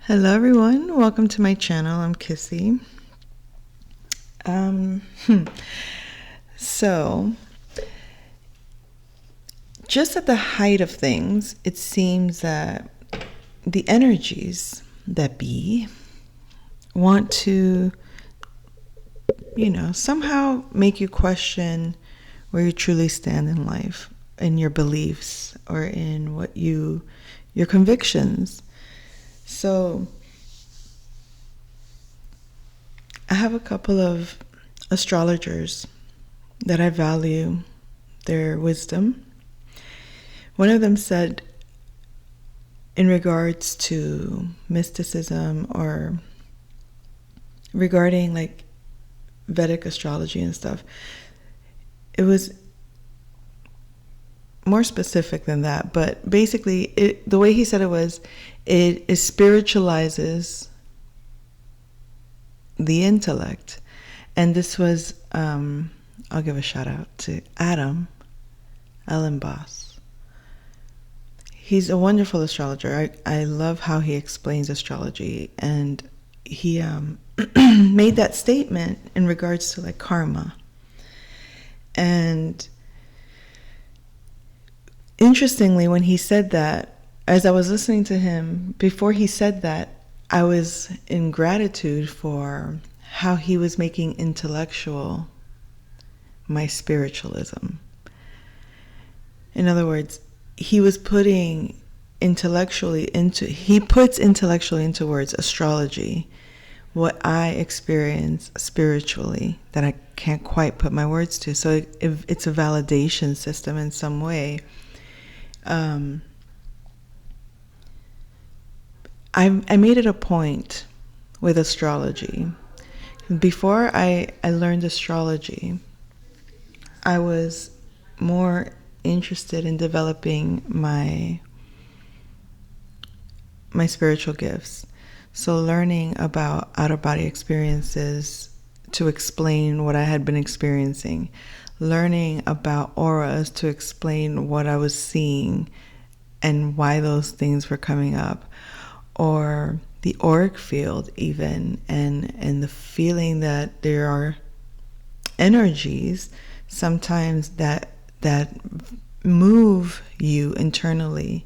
Hello everyone, welcome to my channel. I'm Kissy. So, just at the height of things, it seems that the energies that be want to, somehow make you question where you truly stand in life, in your beliefs, or in your convictions. So, I have a couple of astrologers that I value their wisdom. One of them said, in regards to mysticism or regarding like Vedic astrology and stuff, it was more specific than that. But basically, the way he said it was, it spiritualizes the intellect. And this was, I'll give a shout out to Adam Ellenboss. He's a wonderful astrologer. I love how he explains astrology. And he made that statement in regards to like karma. And interestingly, when he said that, as I was listening to him, before he said that, I was in gratitude for how he was making intellectual my spiritualism. In other words, he puts intellectually into words astrology, what I experience spiritually that I can't quite put my words to. So it's a validation system in some way. I made it a point with astrology. Before I learned astrology, I was more interested in developing my spiritual gifts. So learning about out-of-body experiences to explain what I had been experiencing. Learning about auras to explain what I was seeing and why those things were coming up. Or the auric field even, and the feeling that there are energies sometimes that move you internally.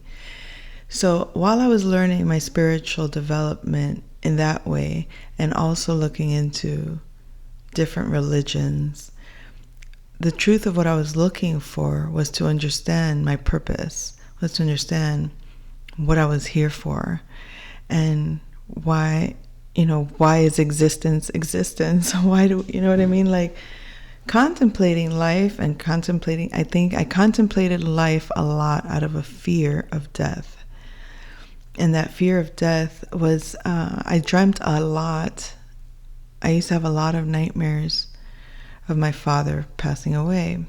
So while I was learning my spiritual development in that way, and also looking into different religions, the truth of what I was looking for was to understand my purpose, was to understand what I was here for, and why is existence? Why do, you know what I mean? Like, contemplating life and I think I contemplated life a lot out of a fear of death. And that fear of death was, I dreamt a lot. I used to have a lot of nightmares of my father passing away.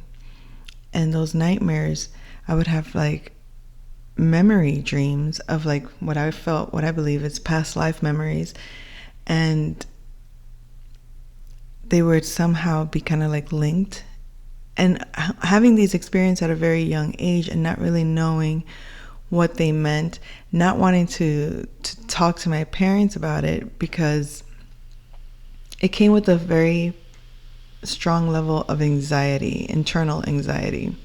And those nightmares, I would have like memory dreams of like what I felt, what I believe is past life memories. And they would somehow be kind of like linked. And having these experiences at a very young age and not really knowing what they meant, not wanting to talk to my parents about it, because it came with a very strong level of anxiety, internal anxiety.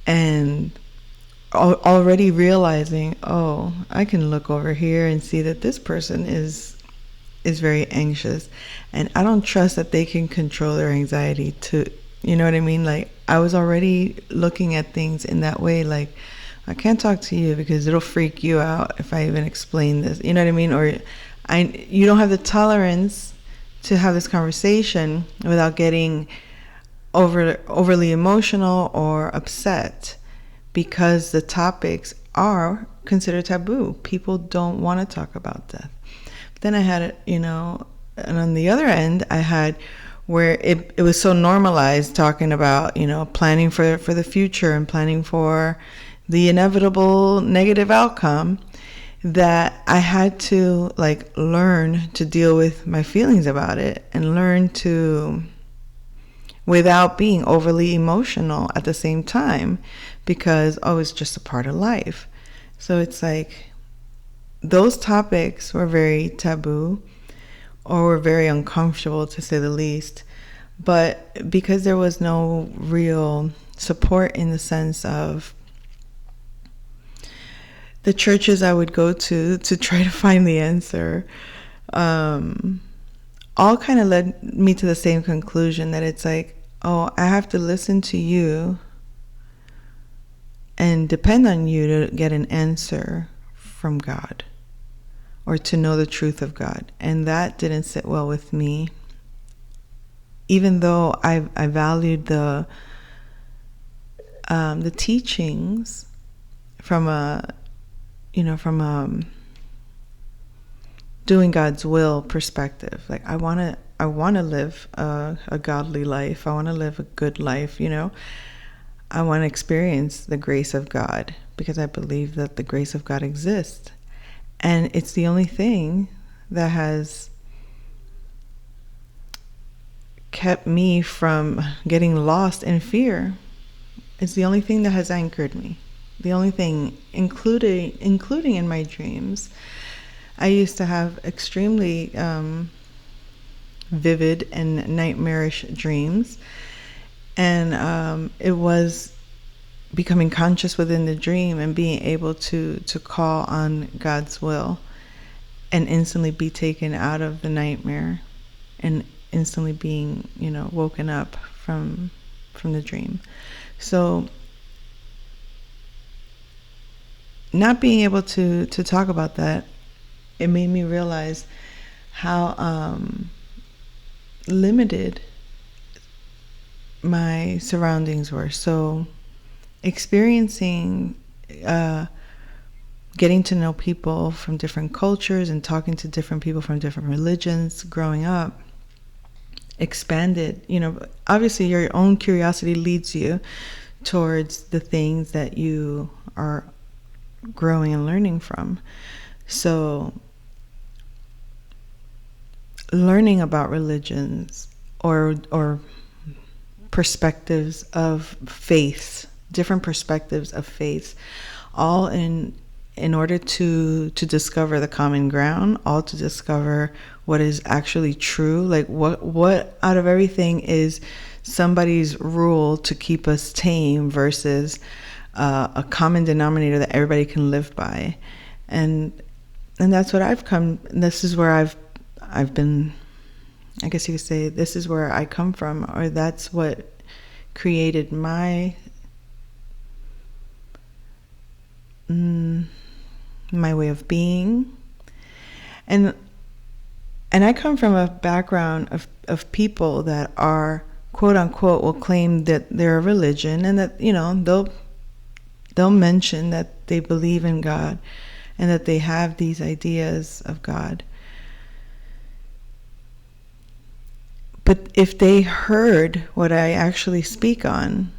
And already realizing, oh, I can look over here and see that this person is very anxious, and I don't trust that they can control their anxiety to, you know what I mean? Like, I was already looking at things in that way, like, I can't talk to you because it'll freak you out if I even explain this, you know what I mean? Or you don't have the tolerance to have this conversation without getting overly emotional or upset, because the topics are considered taboo. People don't want to talk about death. But then I had it, and on the other end, I had where it was so normalized talking about, planning for the future and planning for the inevitable negative outcome, that I had to like learn to deal with my feelings about it and learn to, without being overly emotional at the same time, because it's just a part of life. So it's like those topics were very taboo, or were very uncomfortable, to say the least. But because there was no real support in the sense of the churches I would go to try to find the answer, all kind of led me to the same conclusion, that it's like, oh, I have to listen to you and depend on you to get an answer from God, or to know the truth of God. And that didn't sit well with me. Even though I valued the teachings from a doing God's will perspective. Like, I want to live a godly life. I want to live a good life, I want to experience the grace of God, because I believe that the grace of God exists. And it's the only thing that has kept me from getting lost in fear. It's the only thing that has anchored me. The only thing, including in my dreams. I used to have extremely vivid and nightmarish dreams. And it was becoming conscious within the dream and being able to call on God's will and instantly be taken out of the nightmare and instantly being, woken up from the dream. So not being able to talk about that, it made me realize how limited my surroundings were. So experiencing, getting to know people from different cultures and talking to different people from different religions growing up expanded, obviously your own curiosity leads you towards the things that you are growing and learning from. So learning about religions or perspectives of faith, different perspectives of faith, all in order to discover the common ground, all to discover what is actually true, like what out of everything is somebody's rule to keep us tame versus a common denominator that everybody can live by. And that's what I've come, this is where I've been, I guess you could say, this is where I come from, or that's what created my way of being. And I come from a background of people that are, quote unquote, will claim that they're a religion, and that, they'll mention that they believe in God and that they have these ideas of God. But if they heard what I actually speak on,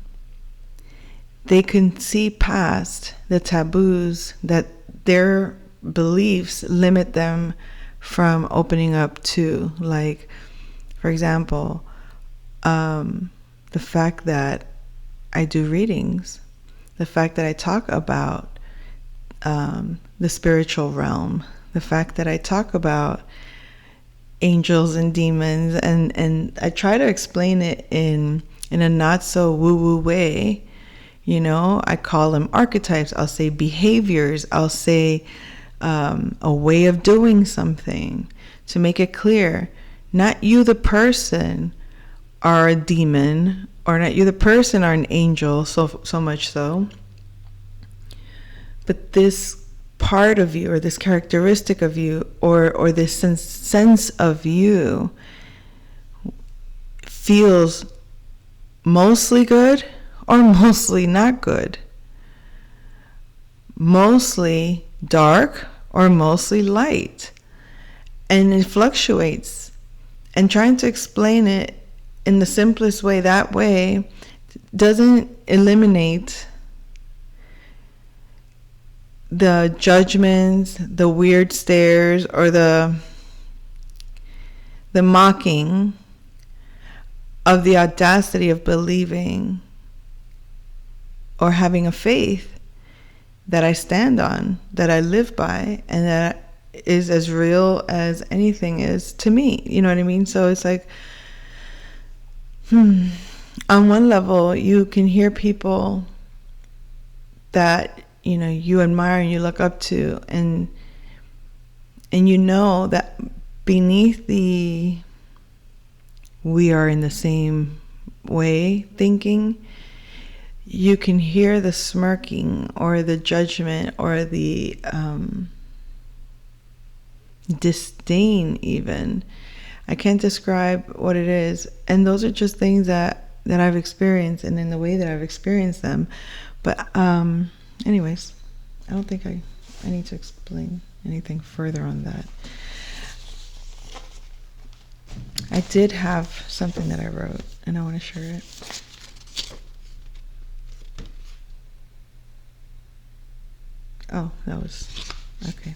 they can see past the taboos that their beliefs limit them from opening up to. Like, for example, the fact that I do readings, the fact that I talk about the spiritual realm, the fact that I talk about angels and demons, and I try to explain it in a not so woo-woo way. I call them archetypes. I'll say behaviors. I'll say a way of doing something to make it clear. Not you, the person, are a demon, or not you, the person, are an angel, so much so. But this part of you, or this characteristic of you, or this sense of you feels mostly good or mostly not good, mostly dark or mostly light, and it fluctuates. And trying to explain it in the simplest way, that way, doesn't eliminate the judgments, the weird stares, or the mocking of the audacity of believing or having a faith that I stand on, that I live by, and that is as real as anything is to me. You know what I mean? So it's like, on one level, you can hear people that, you know, you admire and you look up to, and you know that beneath the we are in the same way thinking, you can hear the smirking or the judgment or the disdain even. I can't describe what it is. And those are just things that I've experienced, and in the way that I've experienced them. But anyways, I don't think I need to explain anything further on that. I did have something that I wrote, and I want to share it. Oh, that was okay.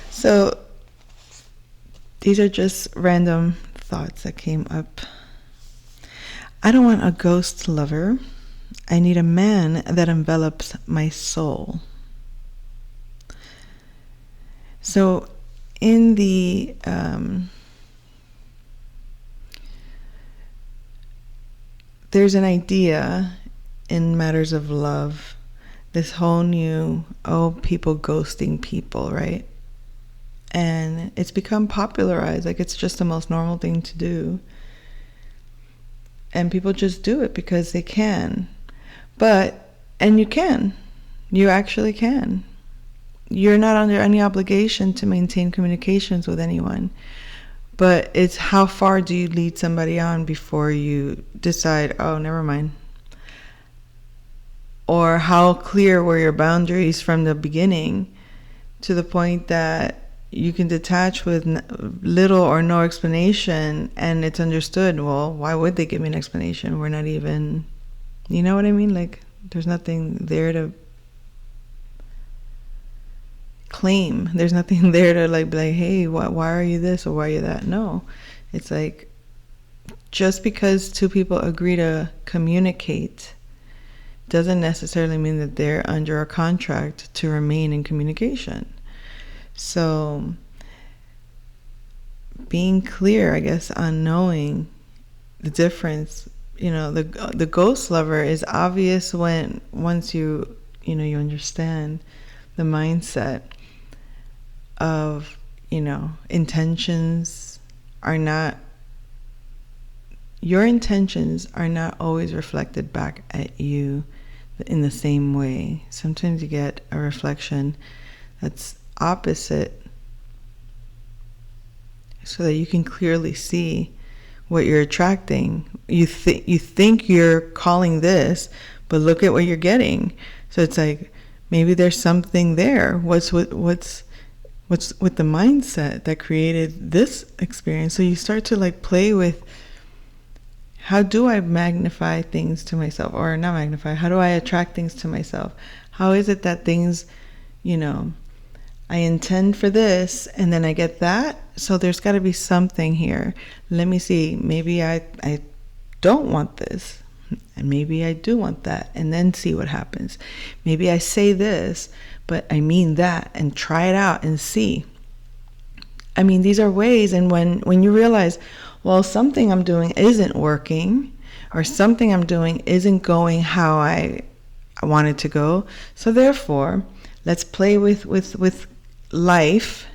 So these are just random thoughts that came up. I don't want a ghost lover. I need a man that envelops my soul. So in the there's an idea in matters of love, this whole new, people ghosting people, right? And it's become popularized, like it's just the most normal thing to do. And people just do it because they can. And you actually can. You're not under any obligation to maintain communications with anyone. But it's how far do you lead somebody on before you decide, oh, never mind. Or how clear were your boundaries from the beginning to the point that you can detach with little or no explanation, and it's understood, well, why would they give me an explanation? We're not even, you know what I mean? Like, there's nothing there to claim. There's nothing there to like be like, hey, why are you this or why are you that? No. It's like, just because two people agree to communicate doesn't necessarily mean that they're under a contract to remain in communication. So being clear, I guess, on knowing the difference, you know, the ghost lover is obvious once you understand the mindset of, intentions are not, your intentions are not always reflected back at you in the same way. Sometimes you get a reflection that's opposite, so that you can clearly see what you're attracting. You think you're calling this, but look at what you're getting. So it's like, maybe there's something there. What's with the mindset that created this experience? So you start to like play with, how do I magnify things to myself, or not magnify? How do I attract things to myself? How is it that things, I intend for this and then I get that? So there's got to be something here. Let me see. Maybe I don't want this, and maybe I do want that, and then see what happens. Maybe I say this, but I mean that, and try it out and see. I mean, these are ways, and when you realize, well, something I'm doing isn't working, or something I'm doing isn't going how I want it to go, so therefore, let's play with life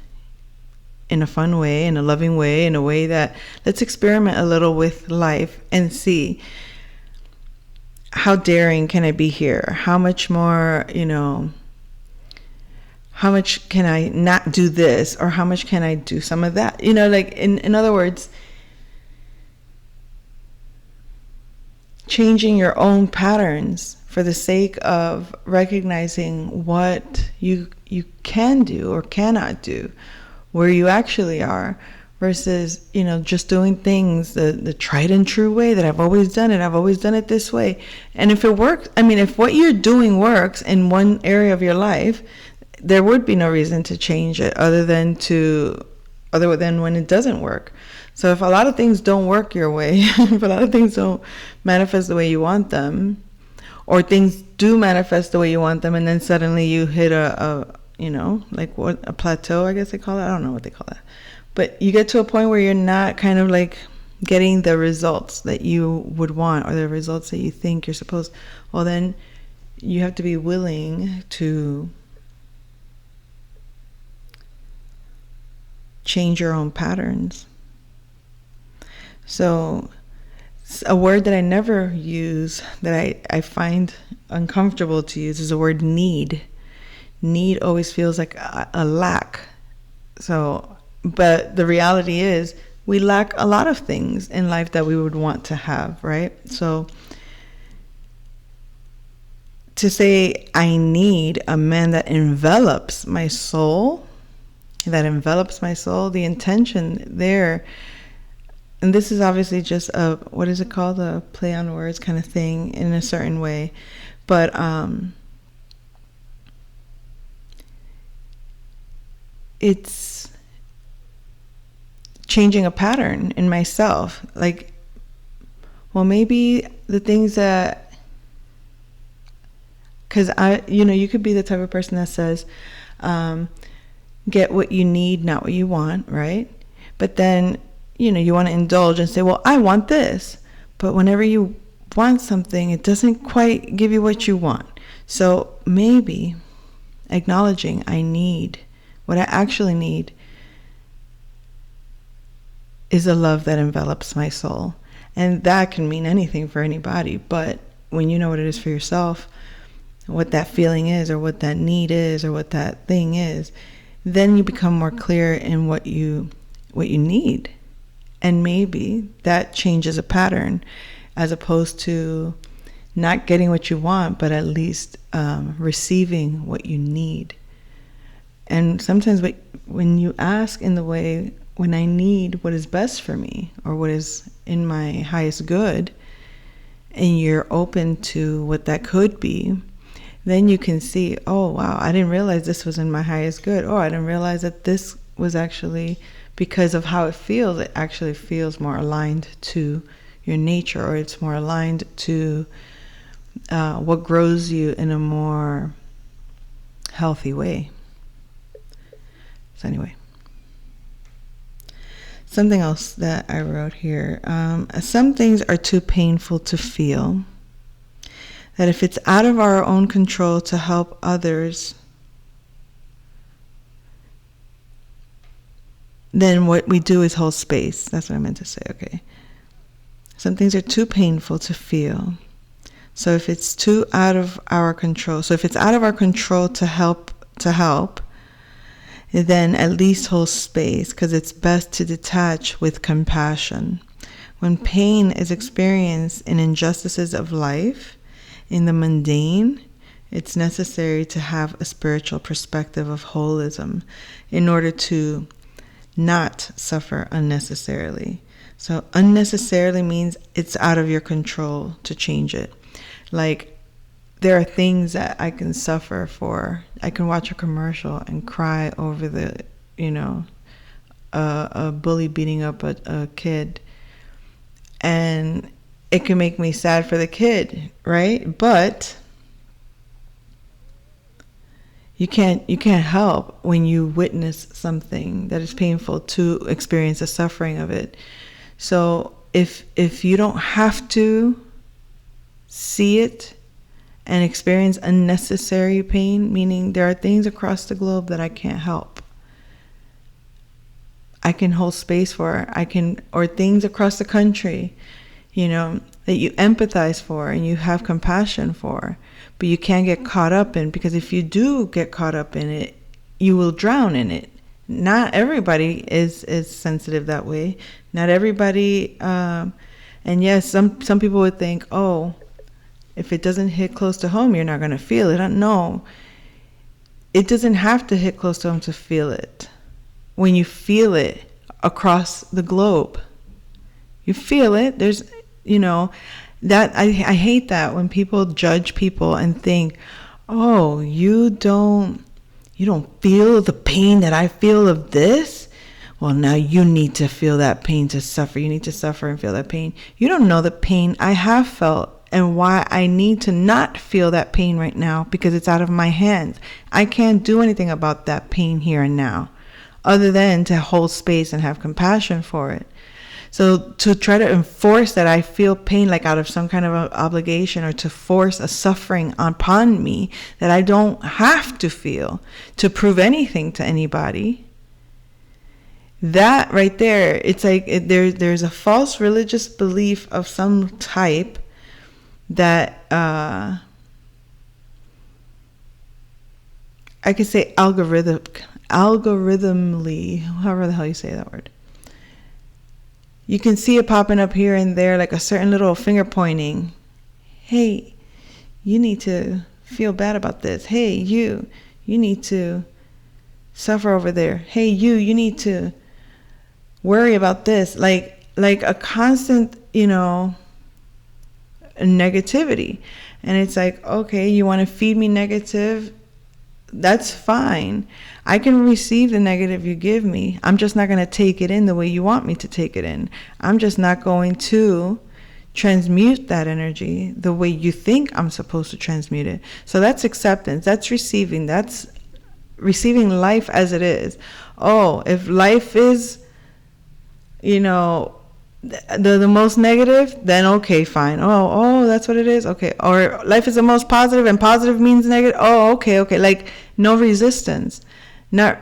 in a fun way, in a loving way, in a way that, let's experiment a little with life and see, how daring can I be here? How much more, how much can I not do this, or how much can I do some of that? Like in other words, changing your own patterns for the sake of recognizing what you can do or cannot do, where you actually are, versus, just doing things the tried and true way that I've always done it this way. And if it works, if what you're doing works in one area of your life, there would be no reason to change it other than when it doesn't work. So if a lot of things don't work your way, if a lot of things don't manifest the way you want them, or things do manifest the way you want them, and then suddenly you hit a like what, a plateau, I guess they call it. I don't know what they call that. But you get to a point where you're not kind of like getting the results that you would want, or the results that you think you're supposed. Well, then you have to be willing to change your own patterns. So a word that I never use, that I find uncomfortable to use, is the word need. Need always feels like a lack. So, but the reality is we lack a lot of things in life that we would want to have, right? So to say I need a man that envelops my soul, the intention there, and this is obviously just a, what is it called, a play on words kind of thing in a certain way, but it's changing a pattern in myself. Like, well, maybe the things that, because you could be the type of person that says, get what you need, not what you want, right? But then, you want to indulge and say, well, I want this. But whenever you want something, it doesn't quite give you what you want. So maybe acknowledging I need, what I actually need, is a love that envelops my soul. And that can mean anything for anybody. But when you know what it is for yourself, what that feeling is, or what that need is, or what that thing is, then you become more clear in what you need. And maybe that changes a pattern, as opposed to not getting what you want, but at least receiving what you need. And sometimes when you ask in the way, when I need what is best for me, or what is in my highest good, and you're open to what that could be, then you can see, oh, wow, I didn't realize this was in my highest good. Oh, I didn't realize that this was actually, because of how it actually feels more aligned to your nature, or it's more aligned to what grows you in a more healthy way. So anyway, something else that I wrote here. Some things are too painful to feel, that if it's out of our own control to help others, then what we do is hold space. That's what I meant to say, okay. Some things are too painful to feel. So if it's too out of our control, so if it's out of our control to help, then at least hold space, because it's best to detach with compassion. When pain is experienced in injustices of life, in the mundane, it's necessary to have a spiritual perspective of holism in order to not suffer unnecessarily. So unnecessarily means it's out of your control to change it. Like, there are things that I can suffer for. I can watch a commercial and cry over the, a bully beating up a kid, and it can make me sad for the kid, right? But you can't help, when you witness something that is painful, to experience the suffering of it. So if you don't have to see it and experience unnecessary pain, meaning there are things across the globe that I can't help, I can hold space for, or things across the country, that you empathize for and you have compassion for, but you can't get caught up in, because if you do get caught up in it, you will drown in it. Not everybody is sensitive that way. Not everybody, and yes, some people would think, oh, if it doesn't hit close to home, you're not going to feel it. No, it doesn't have to hit close to home to feel it. When you feel it across the globe, you feel it. There's, that I hate that when people judge people and think, oh, you don't feel the pain that I feel of this? Well, now you need to feel that pain to suffer. You need to suffer and feel that pain. You don't know the pain I have felt and why I need to not feel that pain right now, because it's out of my hands. I can't do anything about that pain here and now other than to hold space and have compassion for it. So to try to enforce that I feel pain like out of some kind of obligation, or to force a suffering upon me that I don't have to feel to prove anything to anybody, that right there, it's like there's a false religious belief of some type that I could say algorithmically, however the hell you say that word. You can see it popping up here and there, like a certain little finger pointing. Hey, you need to feel bad about this. Hey, you need to suffer over there. Hey, you need to worry about this. Like a constant, negativity. And it's like, okay, you want to feed me negative? That's fine. I can receive the negative you give me. I'm just not going to take it in the way you want me to take it in. I'm just not going to transmute that energy the way you think I'm supposed to transmute it. So that's acceptance. That's receiving. That's receiving life as it is. Oh, if life is, the most negative, then okay, fine. Oh, that's what it is. Okay. Or life is the most positive, and positive means negative. Oh, okay. Like no resistance. Not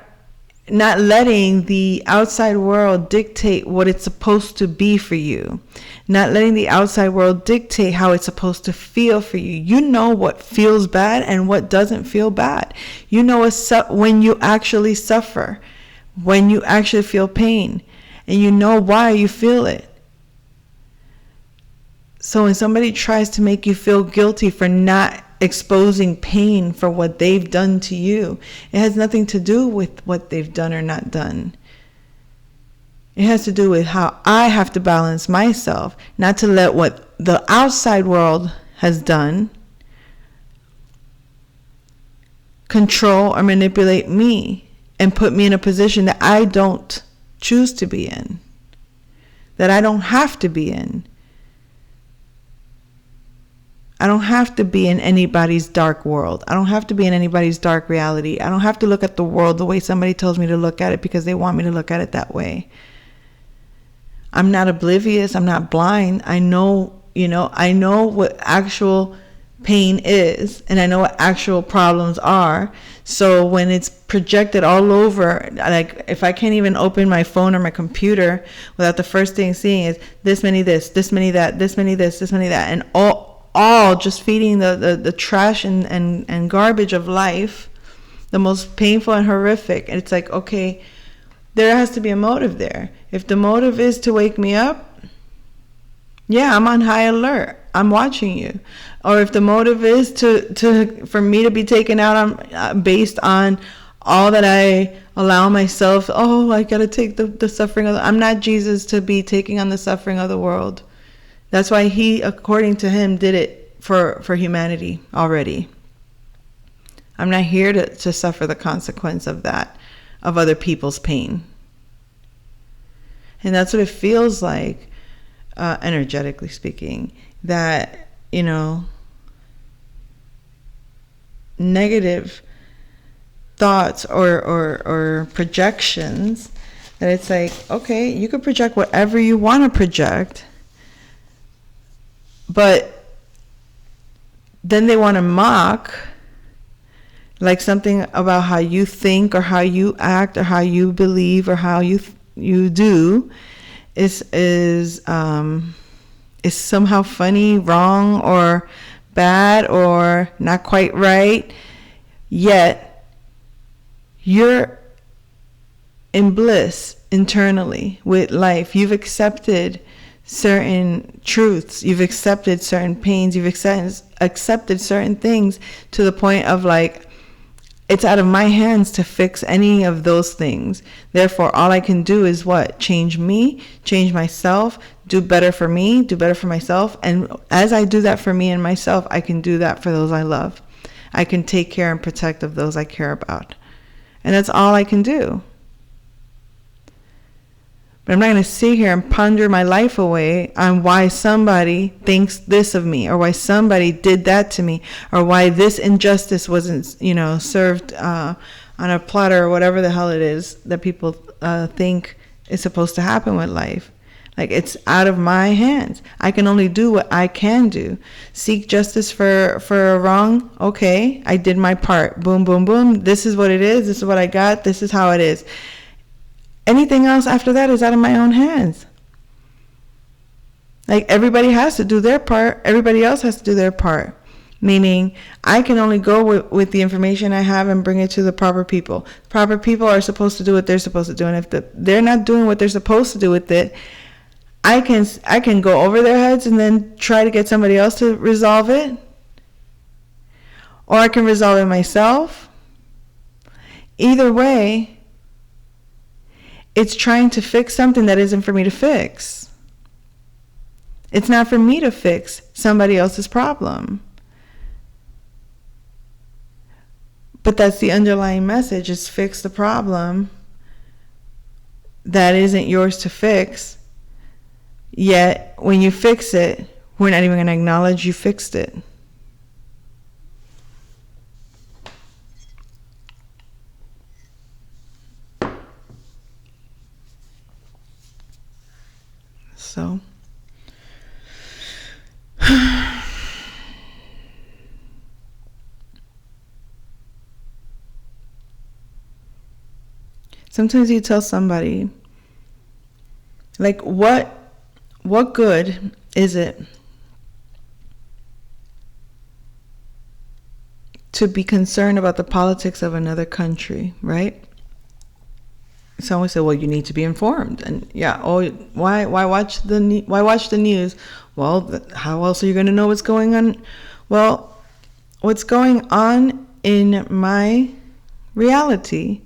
letting the outside world dictate what it's supposed to be for you. Not letting the outside world dictate how it's supposed to feel for you. You know what feels bad and what doesn't feel bad. You know when you actually suffer, when you actually feel pain, and you know why you feel it. So when somebody tries to make you feel guilty for not exposing pain for what they've done to you, it has nothing to do with what they've done or not done. It has to do with how I have to balance myself, not to let what the outside world has done control or manipulate me and put me in a position that I don't choose to be in, that I don't have to be in. I don't have to be in anybody's dark world. I don't have to be in anybody's dark reality. I don't have to look at the world the way somebody tells me to look at it because they want me to look at it that way. I'm not oblivious. I'm not blind. I know what actual pain is, and I know what actual problems are. So when it's projected all over, like if I can't even open my phone or my computer without the first thing seeing is this many this many that, this many this many that, and all just feeding the trash and garbage of life, the most painful and horrific. And it's like, okay, there has to be a motive there. If the motive is to wake me up, yeah, I'm on high alert. I'm watching you. Or if the motive is for me to be taken out on based on all that I allow myself, I gotta take the suffering of I'm not Jesus to be taking on the suffering of the world. That's why he, according to him, did it for humanity already. I'm not here to suffer the consequence of that, of other people's pain. And that's what it feels like, energetically speaking, that, negative thoughts or projections, that it's like, okay, you could project whatever you want to project, but then they want to mock like something about how you think or how you act or how you believe or how you do is somehow funny, wrong, or bad, or not quite right. Yet you're in bliss internally with life. You've accepted certain truths, you've accepted certain pains, you've accepted certain things to the point of like, it's out of my hands to fix any of those things. Therefore, all I can do is what? Change me, change myself, do better for me, do better for myself. And as I do that for me and myself, I can do that for those I love. I can take care and protect of those I care about. And that's all I can do. But I'm not going to sit here and ponder my life away on why somebody thinks this of me, or why somebody did that to me, or why this injustice wasn't, served on a platter, or whatever the hell it is that people think is supposed to happen with life. Like, it's out of my hands. I can only do what I can do. Seek justice for a wrong. Okay, I did my part. Boom, boom, boom. This is what it is. This is what I got. This is how it is. Anything else after that is out of my own hands. Like, everybody has to do their part. Everybody else has to do their part. Meaning, I can only go with the information I have and bring it to the proper people. The proper people are supposed to do what they're supposed to do. And if they're not doing what they're supposed to do with it, I can go over their heads and then try to get somebody else to resolve it. Or I can resolve it myself. Either way, it's trying to fix something that isn't for me to fix. It's not for me to fix somebody else's problem. But that's the underlying message, is fix the problem that isn't yours to fix. Yet, when you fix it, we're not even going to acknowledge you fixed it. So, sometimes you tell somebody, like, what good is it to be concerned about the politics of another country, right? Someone said, well, you need to be informed. And yeah, why watch the news? Well, how else are you going to know what's going on? Well, what's going on in my reality,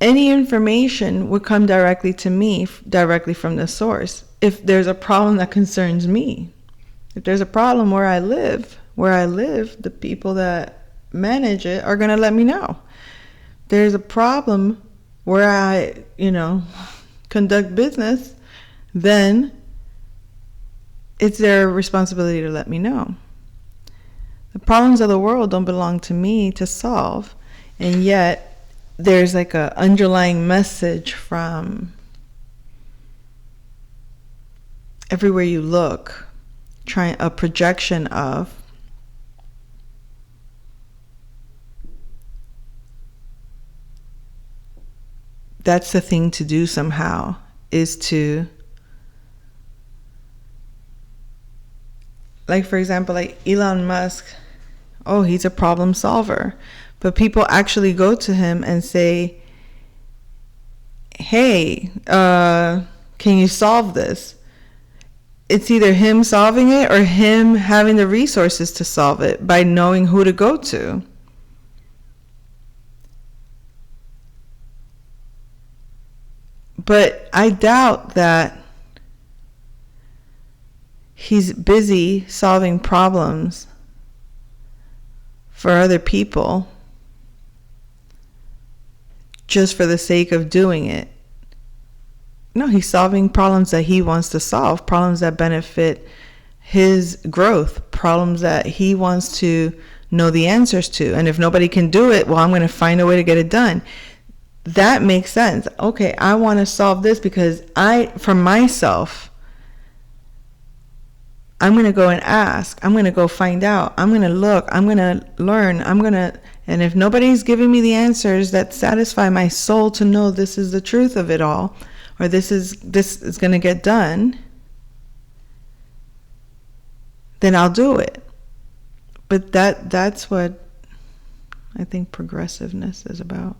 any information would come directly to me, directly from the source. If there's a problem that concerns me, if there's a problem where I live, the people that manage it are going to let me know. There's a problem where I, conduct business, then it's their responsibility to let me know. The problems of the world don't belong to me to solve, and yet there's like a underlying message from everywhere you look, a projection of that's the thing to do somehow, is to, like, for example, like Elon Musk, he's a problem solver. But people actually go to him and say, hey, can you solve this? It's either him solving it or him having the resources to solve it by knowing who to go to. But I doubt that he's busy solving problems for other people just for the sake of doing it. No, he's solving problems that he wants to solve, problems that benefit his growth, problems that he wants to know the answers to. And if nobody can do it, well, I'm going to find a way to get it done. That makes sense. Okay, I want to solve this because for myself, I'm going to go and ask. I'm going to go find out. I'm going to look. I'm going to learn. And if nobody's giving me the answers that satisfy my soul to know this is the truth of it all, or this is going to get done, then I'll do it. But that's what I think progressiveness is about.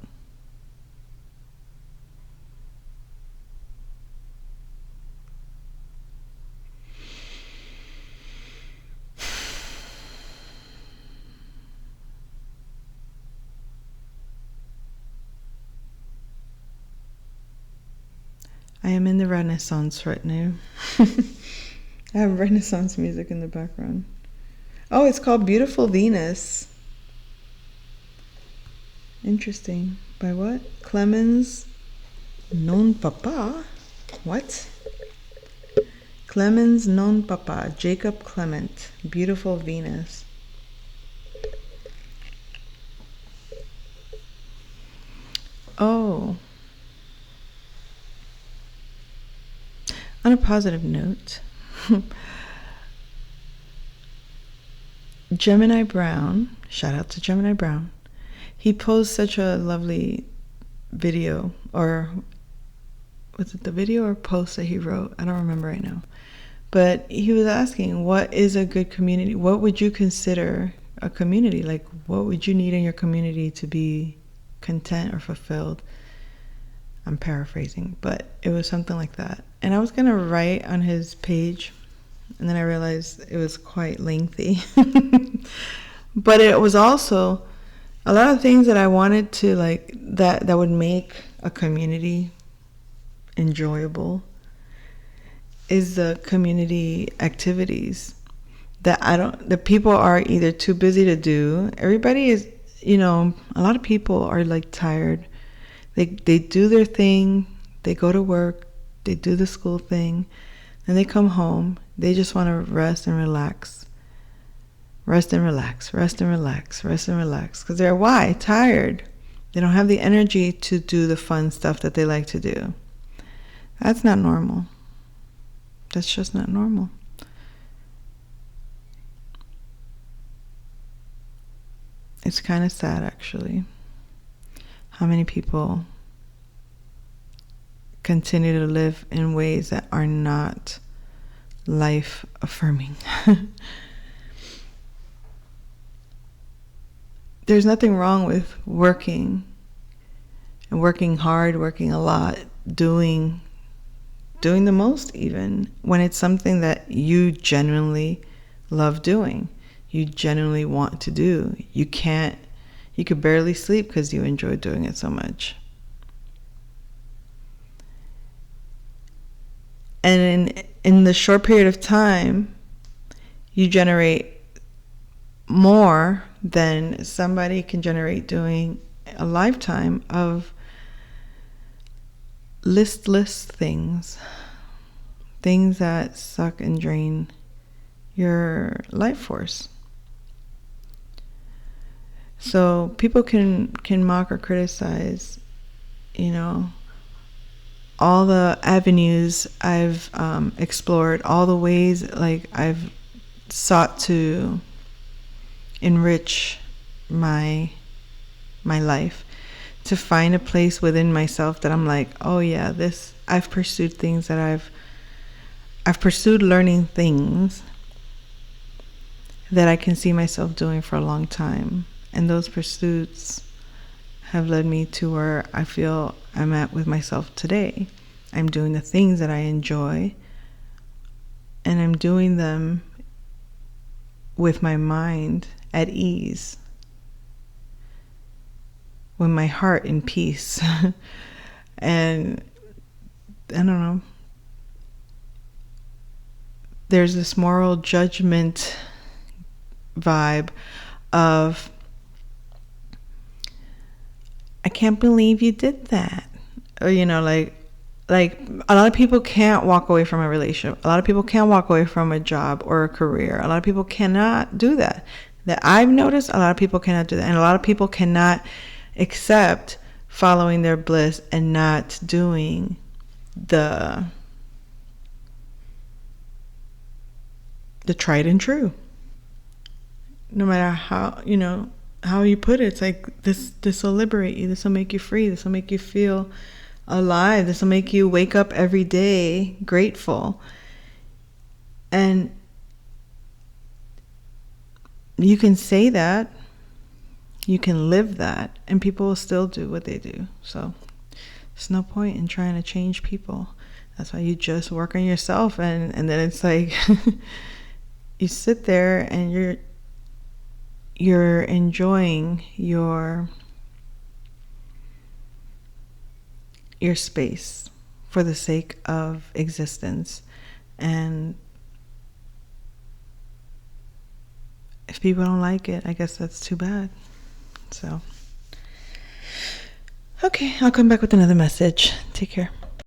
I am in the Renaissance right now. I have Renaissance music in the background. Oh, it's called Beautiful Venus. Interesting. By what? Clemens Non Papa? What? Clemens Non Papa. Jacob Clement. Beautiful Venus. Oh. On a positive note, Gemini Brown, shout out to Gemini Brown, he posed such a lovely video, or was it the video or post that he wrote? I don't remember right now. But he was asking, what is a good community? What would you consider a community? Like, what would you need in your community to be content or fulfilled? I'm paraphrasing, but it was something like that. And I was going to write on his page, and then I realized it was quite lengthy. But it was also a lot of things that I wanted to, like, that would make a community enjoyable is the community activities that people are either too busy to do. Everybody is, a lot of people are like tired. They do their thing, they go to work, they do the school thing, then they come home, they just want to rest and relax. Rest and relax, rest and relax, rest and relax. Because they're why? Tired. They don't have the energy to do the fun stuff that they like to do. That's not normal. That's just not normal. It's kind of sad, actually, how many people continue to live in ways that are not life affirming. There's nothing wrong with working and working hard, working a lot, doing the most, even when it's something that you genuinely love doing, you genuinely want to do. You could barely sleep because you enjoy doing it so much. And in the short period of time, you generate more than somebody can generate doing a lifetime of listless things that suck and drain your life force. So people can mock or criticize, all the avenues I've explored, all the ways like I've sought to enrich my life, to find a place within myself that I'm like, oh yeah, I've pursued things that I've pursued learning things that I can see myself doing for a long time. And those pursuits have led me to where I feel I'm at with myself today. I'm doing the things that I enjoy, and I'm doing them with my mind at ease, with my heart in peace. And I don't know, there's this moral judgment vibe of, I can't believe you did that. Or, like a lot of people can't walk away from a relationship. A lot of people can't walk away from a job or a career. A lot of people cannot do that. That I've noticed, a lot of people cannot do that. And a lot of people cannot accept following their bliss and not doing the tried and true. No matter how, how you put it, it's like this will liberate you. This will make you free. This will make you feel alive. This will make you wake up every day grateful. And you can say that, you can live that, and people will still do what they do. So there's no point in trying to change people. That's why you just work on yourself, and then it's like you sit there and you're enjoying your space for the sake of existence. And if people don't like it, I guess that's too bad. So Okay, I'll come back with another message. Take care.